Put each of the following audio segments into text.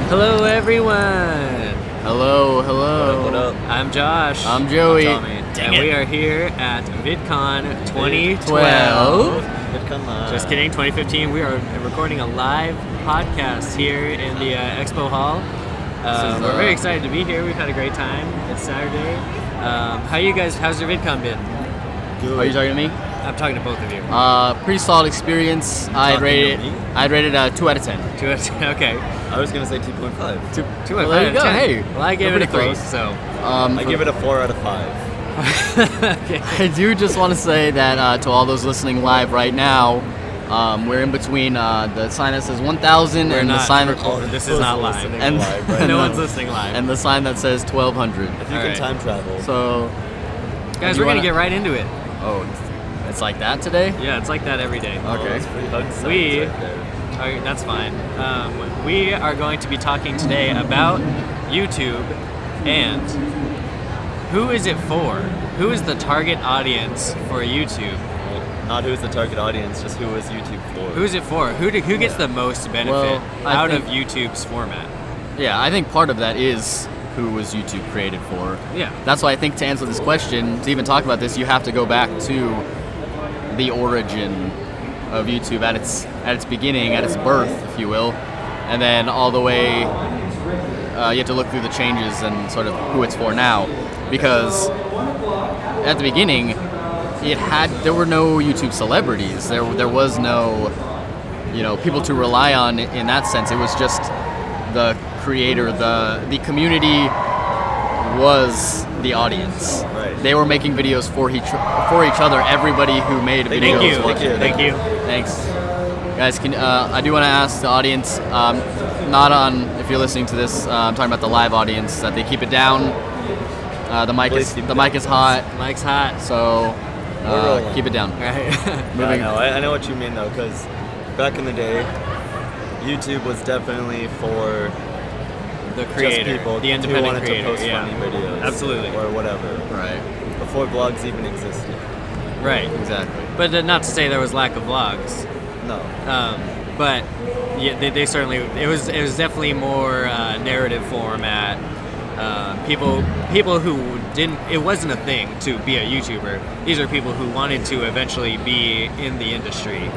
Hello, everyone. Hello. What up? I'm Josh. I'm Joey. I'm Tommy. And we are here at Vidcon 2012. Vidcon Live. Just kidding, 2015. We are recording a live podcast here in the Expo Hall. We're very excited to be here. We've had a great time. It's Saturday. How's your VidCon been? Good. Are you talking to me? I'm talking to both of you. Pretty solid experience. I'd rate it 2 out of 10. Okay. I was gonna say 2.5. Well, there you go. Hey, well, I gave we're it a pretty 3, close. so. I give it a 4 out of 5. Okay. I do just want to say that to all those listening live right now, we're in between the sign that says 1,000 and the sign that This is not live. and, live, right? and No the- one's listening live. and the sign that says 1,200. If you All can right. time travel. So, Guys, you we're going wanna- to get right into it. oh, it's like that today. Yeah, it's like that every day. Okay. That's pretty hug signs We- right there. Okay, that's fine. We are going to be talking today about YouTube and who is it for? Who is the target audience for YouTube? Well, not who's the target audience, just who is YouTube for. Who is it for? Who gets the most benefit Well, I out of think- YouTube's format? Yeah, I think part of that is who was YouTube created for. Yeah. That's why I think to answer this question, to even talk about this, you have to go back to the origin of YouTube at its beginning, at its birth, if you will, and then all the way. You have to look through the changes and sort of who it's for now, because at the beginning, there were no YouTube celebrities. There was no, people to rely on in that sense. It was just the creator, the community was the audience. Right. They were making videos for each other. Everybody who made Thank videos. you. was- Thank you. Thanks, guys. I do want to ask the audience, not on if you're listening to this. I'm talking about the live audience, that they keep it down. The mic Please is keep it the mic is hot, Mike's hot. so We're rolling. keep it down. Right. Moving. I know what you mean though, because back in the day, YouTube was definitely for The just creator, people the who independent wanted creator. to post Yeah. funny videos. Absolutely. Or whatever. Right. Before vlogs even existed. Right. Exactly. But not to say there was lack of vlogs. No. But yeah, they certainly it was definitely more narrative format. People who didn't, it wasn't a thing to be a YouTuber. These are people who wanted to eventually be in the industry,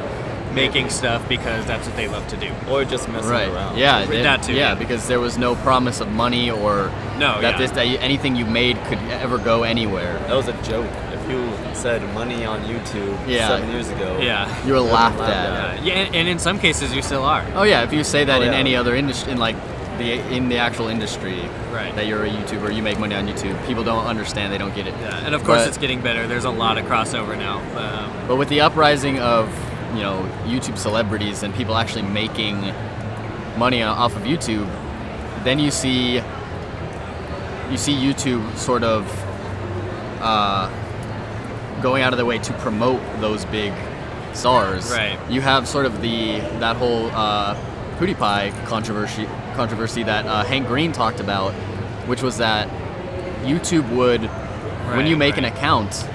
making stuff because that's what they love to do. Or just messing Right. around. Yeah. That too, Yeah, yeah. because there was no promise of money or No, that yeah. anything you made could ever go anywhere. That was a joke. If you said money on YouTube Yeah. 7 years ago, Yeah. You were laughed laughed at. at. Yeah, and in some cases you still are. Oh yeah, if you say that Oh, in yeah. any other industry, in the actual industry, Right. that you're a YouTuber, you make money on YouTube, people don't understand, they don't get it. Yeah, and of course But- it's getting better. There's a lot of crossover now. But with the uprising of YouTube celebrities and people actually making money off of YouTube, then you see YouTube sort of going out of their way to promote those big stars. Right. You have sort of that whole PewDiePie controversy that Hank Green talked about, which was that YouTube would, when you make an account,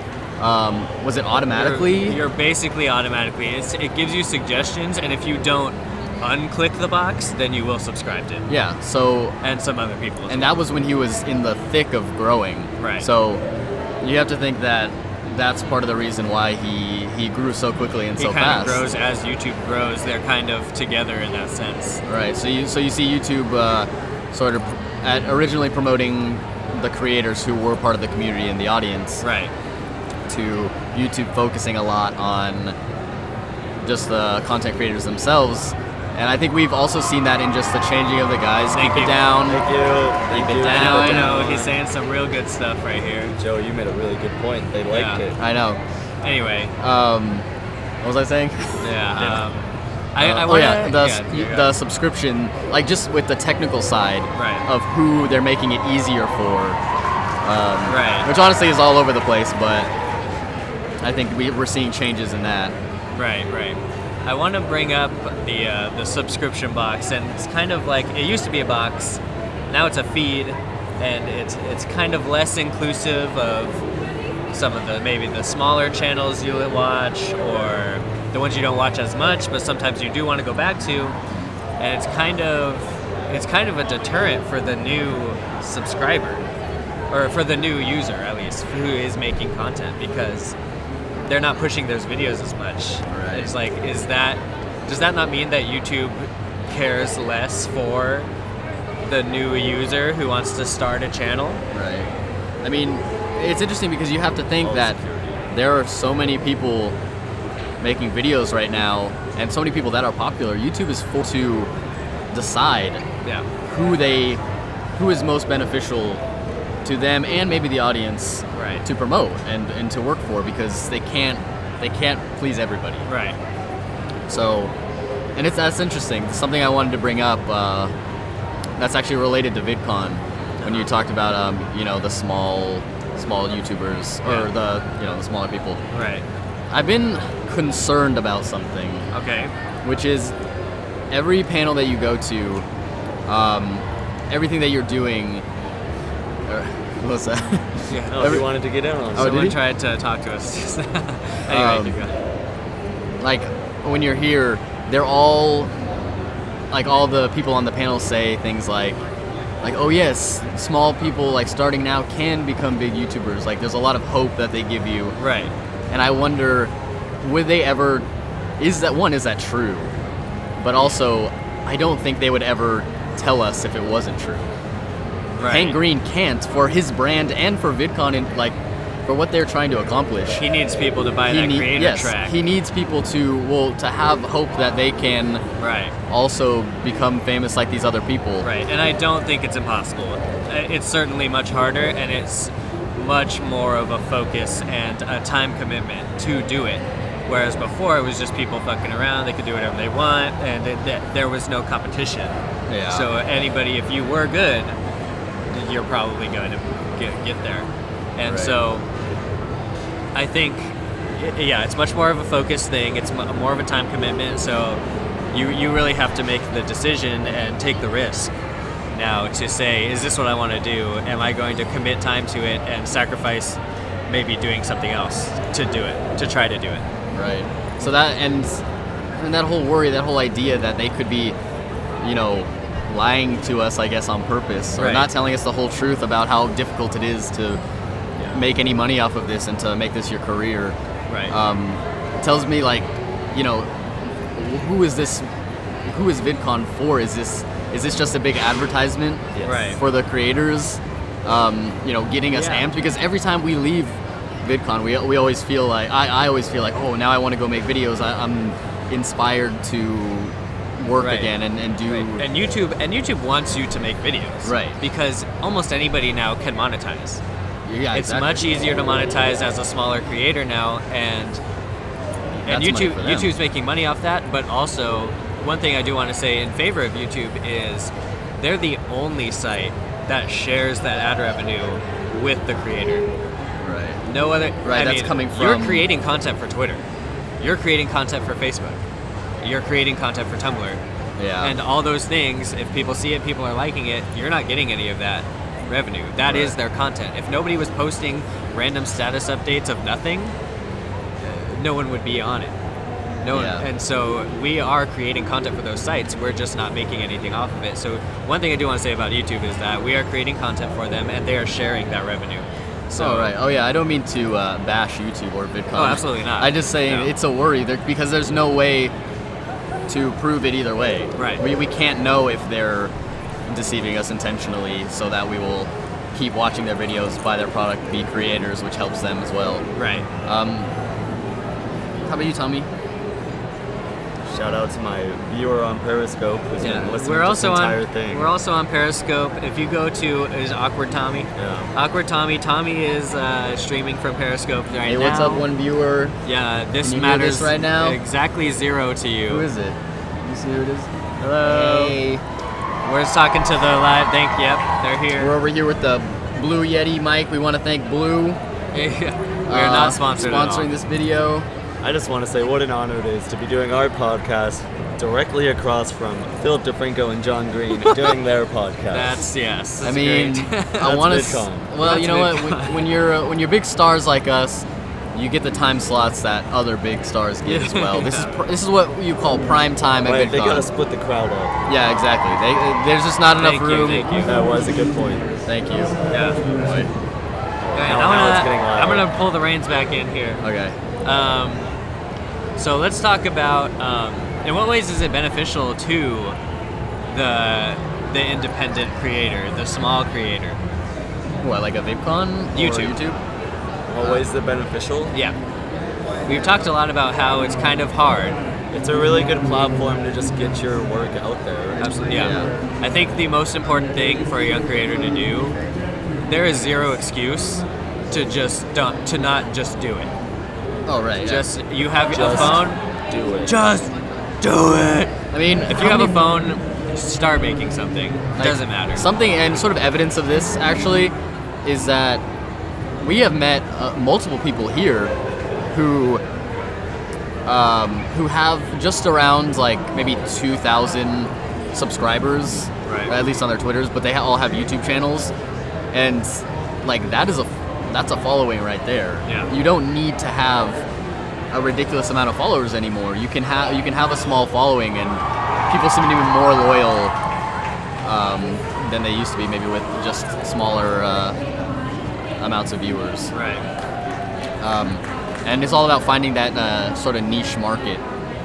was it automatically? You're basically automatically. It gives you suggestions, and if you don't unclick the box, then you will subscribe to it. Yeah. So, And some other people. and that was when he was in the thick of growing. Right. So, you have to think that that's part of the reason why he grew so quickly and he so kind fast. of grows as YouTube grows. They're kind of together in that sense. Right. So you see YouTube sort of originally promoting the creators who were part of the community and the audience, Right. to YouTube focusing a lot on just the content creators themselves. And I think we've also seen that in just the changing of the guys. Thank Keep you. it down. Thank you. Keep it I down. know, I know. He's saying some real good stuff right here. Joe, you made a really good point. They liked Yeah. it. I know. Anyway, What was I saying? yeah. I Oh wanna, yeah, you go. the subscription, like just with the technical side Right. of who they're making it easier for, Right. which honestly is all over the place, but I think we're seeing changes in that. Right. I want to bring up the subscription box, and it's kind of like it used to be a box, now it's a feed, and it's kind of less inclusive of some of maybe the smaller channels you would watch, or the ones you don't watch as much, but sometimes you do want to go back to, and it's kind of a deterrent for the new subscriber, or for the new user at least, who is making content, because they're not pushing those videos as much. Right. It's like, does that not mean that YouTube cares less for the new user who wants to start a channel? Right. I mean, it's interesting because you have to think that there are so many people making videos right now, and so many people that are popular. YouTube is full to decide Yeah. who is most beneficial to them and maybe the audience Right. to promote and to work for, because they can't please everybody. Right. So, and that's interesting. Something I wanted to bring up that's actually related to VidCon, when you talked about the small YouTubers, or the smaller people. Right. I've been concerned about something, Okay. which is every panel that you go to, everything that you're doing. What's that? Yeah. Oh, he wanted to get in on Oh, it. did Someone he? tried to talk to us just now. Anyway, keep going. Like when you're here, they're all like, all the people on the panel say things like, oh yes, small people like starting now can become big YouTubers. Like there's a lot of hope that they give you. Right. And I wonder, would they ever, is that true? But also, I don't think they would ever tell us if it wasn't true. Right. Hank Green can't, for his brand and for VidCon, and like for what they're trying to accomplish. He needs people to buy that creator track. He needs people to have hope that they can Right. also become famous like these other people. Right. And I don't think it's impossible. It's certainly much harder, and it's much more of a focus and a time commitment to do it. Whereas before, it was just people fucking around. They could do whatever they want, and there was no competition. Yeah. So anybody, if you were good, you're probably going to get there. And Right. so I think, yeah, it's much more of a focus thing. It's more of a time commitment. So you really have to make the decision and take the risk now to say, is this what I want to do? Am I going to commit time to it and sacrifice maybe doing something else to do it, to try to do it? Right. So that, and that whole worry, that whole idea that they could be, lying to us, I guess, on purpose, or Right. not telling us the whole truth about how difficult it is to make any money off of this and to make this your career. Right. Tells me, like, who is this? Who is VidCon for? Is this just a big advertisement Yes. Right. for the creators? Getting us Yeah. amped, because every time we leave VidCon, we always feel like, I always feel like, oh, now I want to go make videos. I'm inspired to work Right. again and do. Right. And YouTube wants you to make videos. Right. Because almost anybody now can monetize. Yeah, It's exactly. much easier to monetize as a smaller creator now, and That's money for them. YouTube's making money off that. But also, one thing I do want to say in favor of YouTube is they're the only site that shares that ad revenue with the creator. Right. No other. Right, I that's mean, coming You're from- creating content for Twitter. You're creating content for Facebook. You're creating content for Tumblr. Yeah. And all those things, if people see it, people are liking it, you're not getting any of that revenue. That is Right. their content. If nobody was posting random status updates of nothing, no one would be on it. No one, Yeah. and so we are creating content for those sites. We're just not making anything off of it. So one thing I do want to say about YouTube is that we are creating content for them, and they are sharing that revenue. So Oh, right. Oh, yeah. I don't mean to bash YouTube or VidCon. Oh, absolutely not. I just say No. it's a worry because there's no way to prove it either way. Right. We can't know if they're deceiving us intentionally, so that we will keep watching their videos, buy their product, be creators, which helps them as well. Right. How about you, Tommy? Shout out to my viewer on Periscope who's been listening we're to also this entire on. thing. We're also on Periscope. If you go to is Awkward Tommy. Yeah. Awkward Tommy. Tommy is streaming from Periscope right Hey, now. what's up, one viewer? Yeah, this Can you hear matters this right now? exactly 0 to you. Who is it? You see who it is? Hello. Hey. We're just talking to the live. Yep, they're We're here. over here with the Blue Yeti mic. We want to thank Blue. We're not sponsored at all. Sponsoring this video. I just want to say what an honor it is to be doing our podcast directly across from Philip DeFranco and John Green doing their podcast. That's yes. I That's mean, great. I want to. VidCon. Well, That's you know what? VidCon. When you're big stars like us, you get the time slots that other big stars get as well. This is what you call prime time at Right, they VidCon. gotta split the crowd up. Yeah, exactly. There's just not enough room. Thank you. That was a good point. Thank you. Yeah. Boy. Alright, Now it's getting loud. I'm gonna pull the reins back in here. Okay. So let's talk about in what ways is it beneficial to the independent creator, the small creator? What, like a VidCon? YouTube. Or YouTube? What ways is it beneficial? Yeah. We've talked a lot about how it's kind of hard. It's a really good platform to just get your work out there. Absolutely, yeah. I think the most important thing for a young creator to do, there is zero excuse to to not just do it. Oh, right. Just you have Just a phone, do it. just do it. I mean, If you have a phone, start making something. like, Doesn't matter. Something, and sort of evidence of this, actually, is that we have met multiple people here who have just around like maybe 2,000 subscribers, Right. at least on their Twitters, but they all have YouTube channels, and like that's a following right there. Yeah. You don't need to have a ridiculous amount of followers anymore. You can have a small following, and people seem to be more loyal than they used to be, maybe with just smaller amounts of viewers. Right. And it's all about finding that sort of niche market,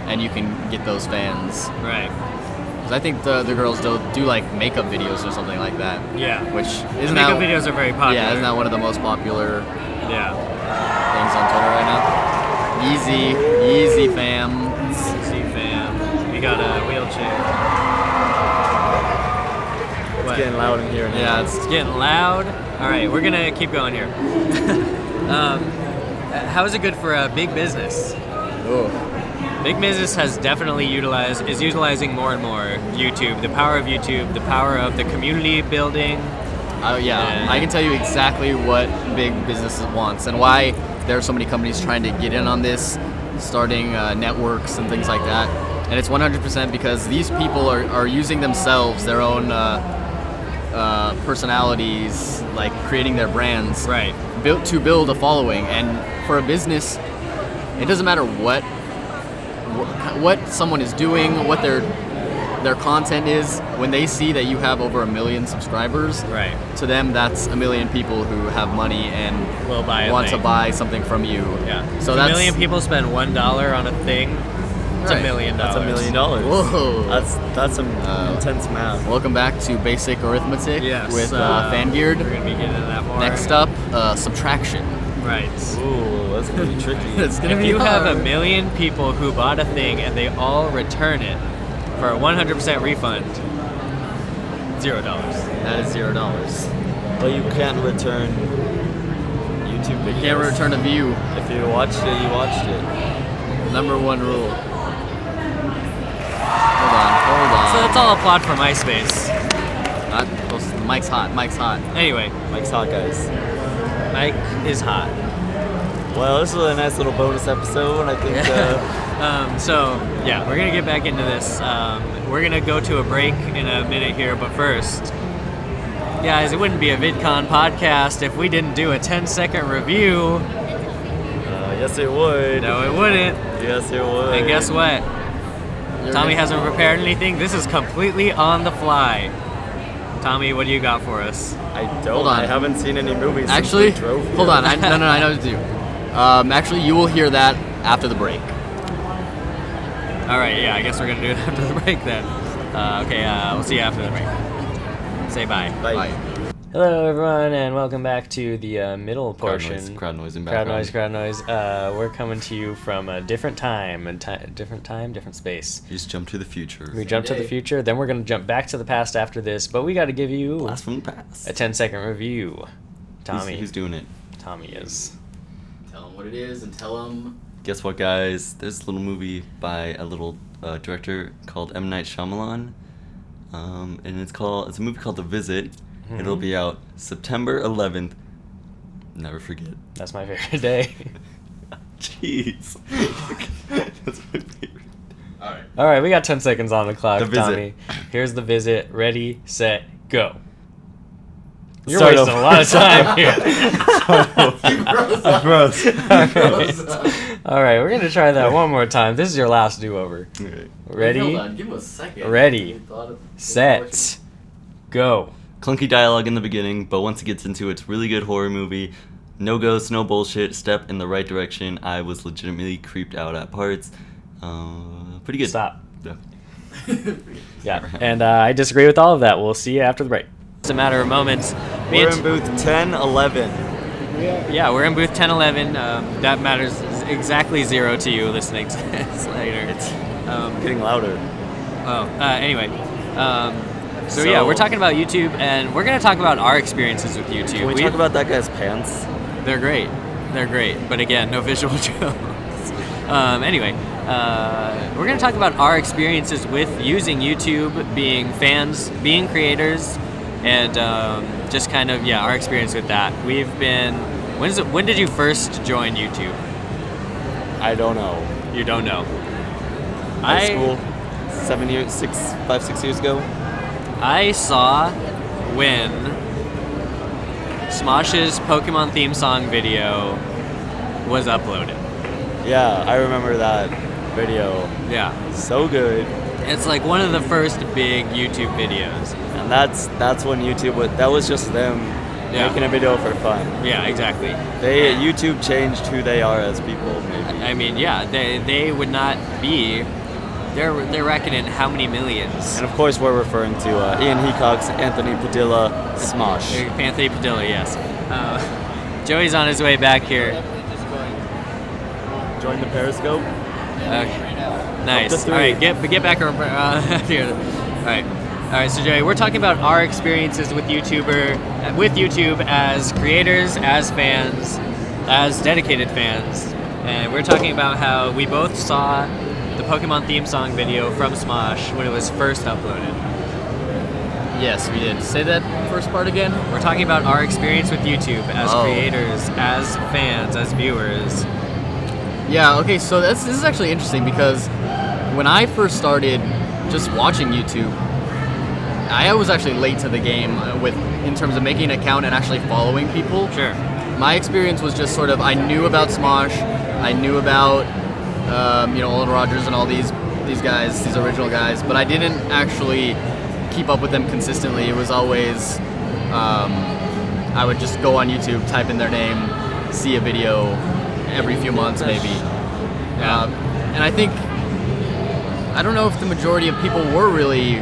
and you can get those fans. Right. 'Cause I think the girls do like makeup videos or something like that. Yeah. Which The isn't makeup that videos are very popular. Yeah, isn't that one of the most popular Yeah. things on Twitter right now? Easy fam. See, fam. We got a wheelchair. It's What? getting loud in here now. Yeah, It's getting loud. All right, we're gonna keep going here. How is it good for a big business? oh, Big business is utilizing more and more YouTube, the power of YouTube, the power of the community building. yeah. I can tell you exactly what big business wants and why there are so many companies trying to get in on this, starting networks and things like that. And it's 100% because these people are using themselves, their own personalities, like creating their brands, Right. built to build a following. And for a business, it doesn't matter what someone is doing, what their content is. When they see that you have over 1 million subscribers, Right. to them that's 1 million people who have money and Will buy a want thing. to buy something from you. Yeah. So if that's a million people spend $1 on a thing, it's Right. $1 million. That's $1 million. Whoa. That's some intense math. Welcome back to Basic Arithmetic Yes. with Fangeared. We're gonna be getting into that more. Next up, subtraction. Right. Ooh, that's gonna be tricky. It's gonna If be you have hard. 1 million people who bought a thing and they all return it for a 100% refund, $0. That is $0. But you can't return YouTube videos. Can't return a view. If you watched it, you watched it. Number one rule. Hold on. So that's all a plot for MySpace. Mike's hot. Mike's hot. Anyway, Mike's hot, guys. Mike is hot. Well, this was a nice little bonus episode. I think. So yeah, we're gonna get back into this. We're gonna go to a break in a minute here, but first, guys, it wouldn't be a VidCon podcast if we didn't do a 10-second review. Yes, it would. No, it wouldn't. Yes, it would. And guess what? Tommy hasn't prepared anything. This is completely on the fly. Tommy, what do you got for us? I don't. Hold on. I haven't seen any movies. Actually, since we drove here. hold on. I know what to do. Actually, you will hear that after the break. All right, yeah, I guess we're gonna do it after the break then. Okay, we'll see you after the break. Say bye. Bye. Bye. Hello, everyone, and welcome back to the middle portion. Crowd noise in Crowd background. noise. We're coming to you from a different time, different space. You just jump to the future. We jump to the future, then we're gonna jump back to the past after this, but we got to give you Blast from the past. a 10-second review. Tommy, Who's doing it? Tommy is. Tell them what it is and tell them. Guess what, guys? There's a little movie by a little director called M. Night Shyamalan, and it's a movie called The Visit. Mm-hmm. It'll be out September 11th. Never forget. That's my favorite day. Jeez. That's my favorite. All right. All right, we got 10 seconds on the clock, The Visit. Tommy. Here's The Visit. Ready, set, go. You're wasting a lot of time here. Gross. All right, we're gonna try that one more time. This is your last do-over. Okay. Ready? Hold on, give him a second. Ready. Set. Go. Clunky dialogue in the beginning, but once it gets into it, it's really good horror movie. No ghosts, no bullshit. Step in the right direction. I was legitimately creeped out at parts. Pretty good. Stop. Yeah. Yeah, and I disagree with all of that. We'll see you after the break. It's a matter of moments. We're in booth 1011. Yeah, we're in booth 1011. That matters exactly 0 to you listening to this later. It's getting louder. Anyway. So yeah, we're talking about YouTube, and we're going to talk about our experiences with YouTube. Can we talk about that guy's pants? They're great. They're great. But again, no visual jokes. Anyway, we're going to talk about our experiences with using YouTube, being fans, being creators, and just kind of, our experience with that. We've been... When did you first join YouTube? I don't know. You don't know. High school, 6 years ago. I saw when Smosh's Pokemon theme song video was uploaded. Yeah, I remember that video. Yeah. So good. It's like one of the first big YouTube videos. And that's when YouTube that was just them making a video for fun. Yeah, exactly. YouTube changed who they are as people, maybe. I mean, they would not be... They're racking in how many millions? And of course we're referring to Ian Heacock's Anthony Padilla Smosh. Anthony Padilla, yes. Joey's on his way back here. Join the Periscope. Okay. Nice. All right, get back over here. All right. So Joey, we're talking about our experiences with YouTube as creators, as fans, as dedicated fans, and we're talking about how we both saw the Pokemon theme song video from Smosh when it was first uploaded. Yes, we did. Say that first part again. We're talking about our experience with YouTube as creators, as fans, as viewers. Yeah, okay, so this is actually interesting because when I first started just watching YouTube, I was actually late to the game in terms of making an account and actually following people. Sure. My experience was just sort of, I knew about Smosh, I knew about Olin Rogers and all these guys, these original guys, but I didn't actually keep up with them consistently. It was always, I would just go on YouTube, type in their name, see a video every few months maybe. And I think, I don't know if the majority of people were really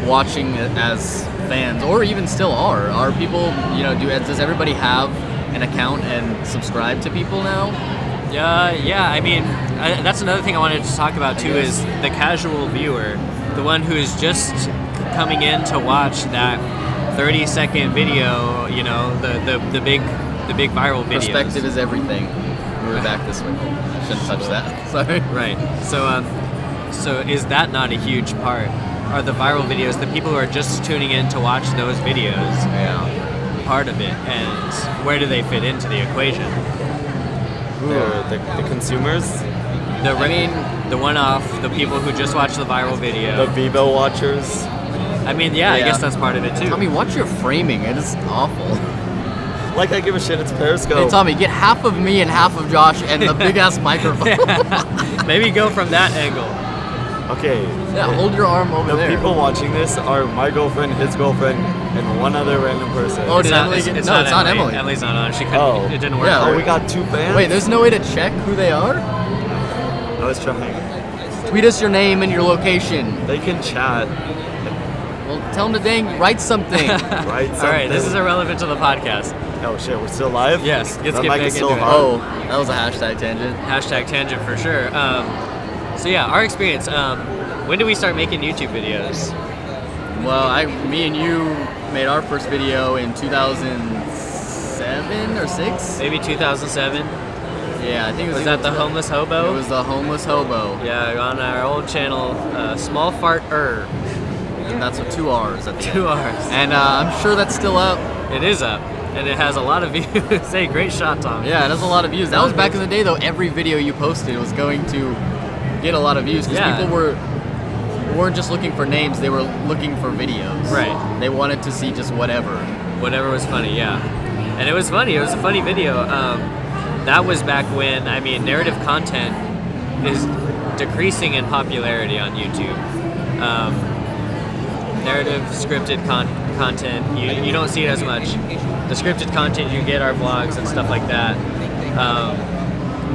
watching it as fans, or even still are. Are people, does everybody have an account and subscribe to people now? Yeah, I mean, that's another thing I wanted to talk about too, is the casual viewer, the one who is just coming in to watch that 30-second video, the big viral videos. Perspective is everything. Move it back this way. Shouldn't touch that. Sorry. Right. So is that not a huge part? Are the viral videos, the people who are just tuning in to watch those videos, part of it, and where do they fit into the equation? The consumers? The one-off, the people who just watch the viral video. The Vivo watchers? I mean, I guess that's part of it too. Tommy, watch your framing. It is awful. Like I give a shit, it's Periscope. Hey, Tommy, get half of me and half of Josh and the big-ass microphone. Maybe go from that angle. Okay. Yeah, hold your arm over there. The people watching this are my girlfriend, his girlfriend, and one other random person. Oh, did Emily get... It's No, it's not Emily. Emily's not on. She couldn't. It didn't work. Yeah, Oh, we got 2 fans? Wait, there's no way to check who they are? I was trying. Tweet us your name and your location. They can chat. Well, tell them to write something. Write something. All right, this is irrelevant to the podcast. Oh shit, we're still live? Yes, let's That get mic back is still into it. hot. Oh, that was a hashtag tangent. Hashtag tangent for sure. So yeah, our experience. When did we start making YouTube videos? Well, me and you made our first video in 2007 or 6? Maybe 2007. Yeah, I think it was. Was that the homeless hobo? It was the homeless hobo. Yeah, on our old channel, Small Fart And that's with 2 R's at the end. 2 R's. And I'm sure that's still up. It is up, and it has a lot of views. Hey, great shot, Tom. Yeah, it has a lot of views. That was back in the day, though. Every video you posted was going to get a lot of views because people weren't just looking for names; they were looking for videos. Right. They wanted to see just whatever. Whatever was funny, yeah. And it was funny. It was a funny video. That was back when, I mean, narrative content is decreasing in popularity on YouTube. Narrative scripted content, you don't see it as much. The scripted content you get are vlogs and stuff like that.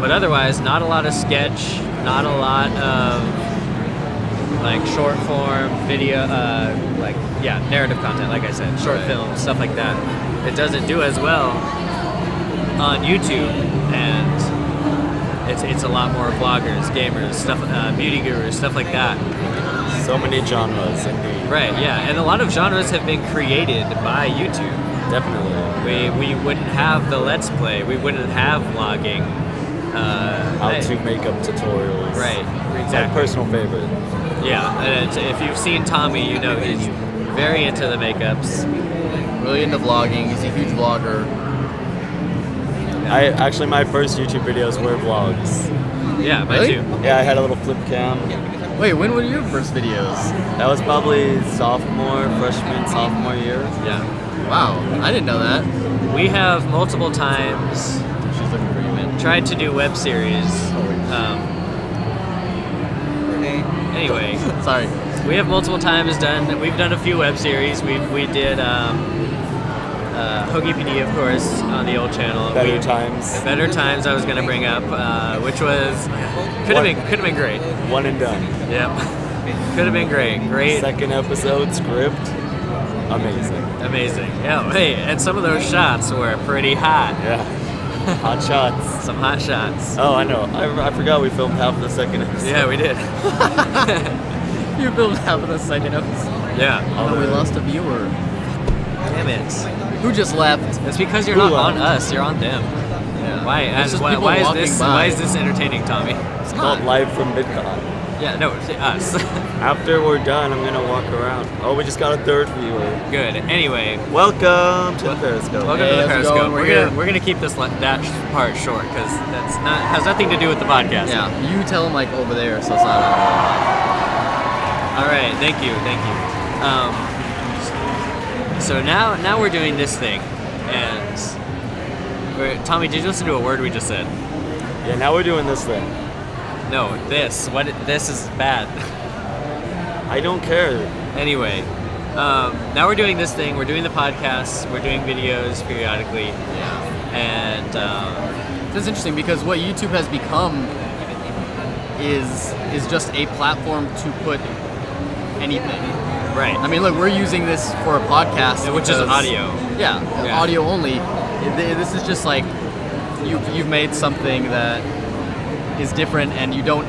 But otherwise, not a lot of sketch, not a lot of like short form video, narrative content, like I said, short films, stuff like that. It doesn't do as well on YouTube, and it's a lot more vloggers, gamers, stuff, beauty gurus, stuff like that. So many genres, indeed. Right, yeah, and a lot of genres have been created by YouTube. Definitely. We wouldn't have the Let's Play, we wouldn't have vlogging. How to makeup tutorials. Right, My exactly. personal favorite. Yeah, and if you've seen Tommy, you know he's very into the makeups. Really into vlogging. He's a huge vlogger. My first YouTube videos were vlogs. Yeah, mine Really? too. Yeah, I had a little flip cam. Wait, when were your first videos? That was probably sophomore year. Yeah. Wow, I didn't know that. We have multiple times She's looking for you, man. tried to do web series. Anyway, Sorry. we have multiple times we've done a few web series. We did Hoagie PD, of course, on the old channel. Better Times. Better Times I was going to bring up, which was could have been great. One and done. Yep. Could have been great. Second episode script. Amazing. Amazing. Yeah. Hey, and some of those shots were pretty hot. Yeah. Hot shots. Some hot shots. Oh, I know. I forgot we filmed half of the second episode. Yeah, we did. You filmed half of the second episode. Yeah. Oh, we lost a viewer. Damn it. Who just left? It's because you're Who not on left? us. You're on them. Yeah. Why? It's just Why people is walking this? by. Why is this entertaining, Tommy? It's called Live from Vidcon. Yeah. No, it's us. After we're done, I'm gonna walk around. Oh, we just got a third viewer. Good. Anyway, Welcome to the Periscope. welcome Hey, to the how's it Periscope. going? We're gonna keep this that part short because has nothing to do with the podcast. Yeah, you tell him like over there, so it's not. All right. Thank you. So now we're doing this thing, and Tommy, did you listen to a word we just said? Yeah, now we're doing this thing. No, this. What? This is bad. I don't care. Anyway, now we're doing this thing. We're doing the podcast. We're doing videos periodically, Yeah. and It's interesting because what YouTube has become is just a platform to put anything. right. I mean, look, we're using this for a podcast, Which is because- audio. Yeah, Yeah. audio only. This is just like you've made something that is different, and you don't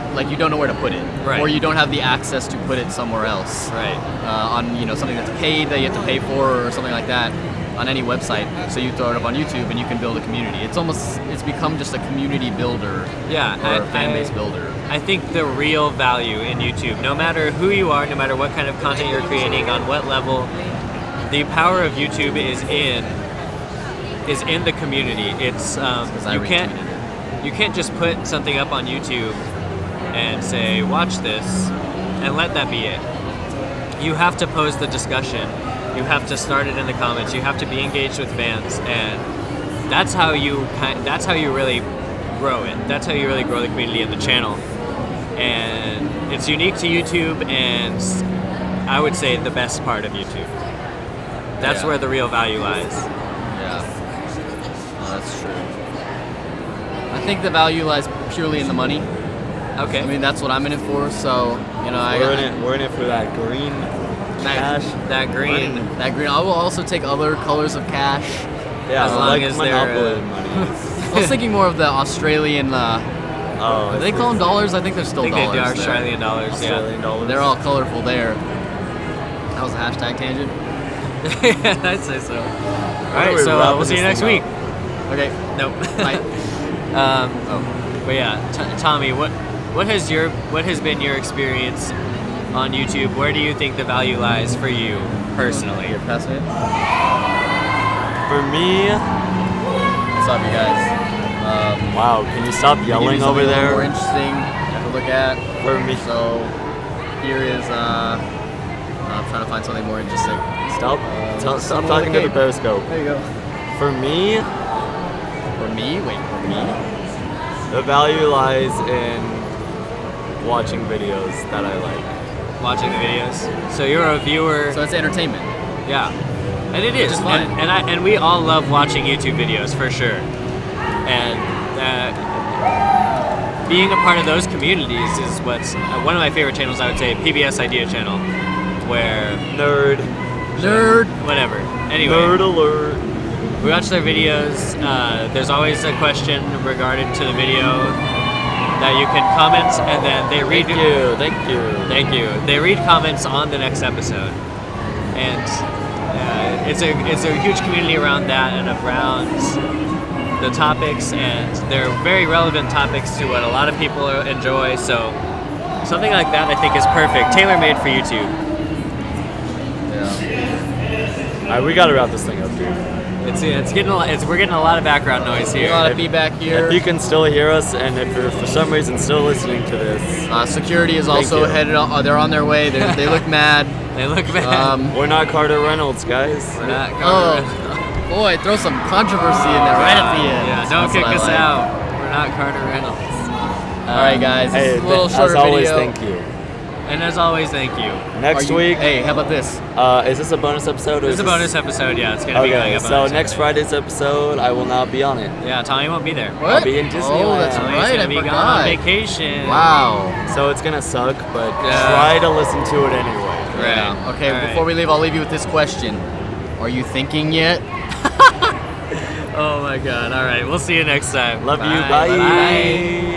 know where to put it, Right. or you don't have the access to put it somewhere else. Right. On something that's paid that you have to pay for, or something like that, on any website. So you throw it up on YouTube, and you can build a community. It's become just a community builder, Yeah. or a fan base builder. I think the real value in YouTube, no matter who you are, no matter what kind of content you're creating, on what level, the power of YouTube is in the community. It's I you can't just put something up on YouTube and say watch this and let that be it. You have to pose the discussion. You have to start it in the comments. You have to be engaged with fans, and that's how you really grow it. That's how you really grow the community and the channel. And it's unique to YouTube, and I would say the best part of YouTube. That's Yeah. where the real value lies. Yeah, that's true. I think the value lies purely in the money. Okay. I mean, that's what I'm in it for. So We're in it for that green cash. that green. That green. I will also take other colors of cash. Yeah, As long like as they're, Monopoly money. I was thinking more of the Australian. Oh, They call them dollars. I think they're still I think they dollars. do there. Australian dollars. Australian dollars. They're all colorful there. That was a hashtag tangent. Yeah, I'd say so. All are right, we so wrapping we'll see you this next thing week. up? Okay. Nope. Bye. But yeah, Tommy, what has been your experience on YouTube? Where do you think the value lies for you personally? You're passing it. For me, What's up, you guys? wow, can you stop I'll give you yelling over something a little there? More interesting to look at. For me, So here is I'm trying to find something more interesting. Stop talking to the periscope. There you go. For me, For me? Wait, for me? the value lies in watching videos that I like. Watching the videos. So you're a viewer. So it's entertainment. Yeah, and it is is fun. and we all love watching YouTube videos for sure. And being a part of those communities is what's one of my favorite channels. I would say PBS Idea Channel, where Nerd. whatever. Anyway, Nerd alert. we watch their videos. There's always a question regarding to the video that you can comment, and then they read. Thank you. They read comments on the next episode, and it's a huge community around that and around the topics, and they're very relevant topics to what a lot of people enjoy. So something like that, I think, is perfect, tailor-made for YouTube. Yeah. Alright, we gotta wrap this thing up, dude. We're getting a lot of background noise A here. lot of feedback here. If you can still hear us, and if you're for some reason still listening to this, Security is also you. headed on. They're on their way. They look mad. They look bad. we're not Carter Reynolds, guys. We're not Oh, boy, throw some controversy in there right at the end. Yeah, don't That's kick what I us like. out. We're not Carter Reynolds. All right, guys. This Hey, is a little as shorter always, video. thank you. And as always, thank you. Next Are you- week, Hey, how about this? is this a bonus episode? Or This is a bonus episode, yeah. It's going to be going Okay, up. so next Friday's episode, I will not be on it. Yeah, Tommy won't be there. What? I'll be in Oh, Disneyland. that's Tommy's right. gonna I be forgot. gone on vacation. Wow. So it's gonna suck, but Yeah. try to listen to it anyway. Right. Yeah. Okay, All right. before we leave, I'll leave you with this question. Are you thinking yet? Oh my god. All right. We'll see you next time. Love you. Bye. Bye.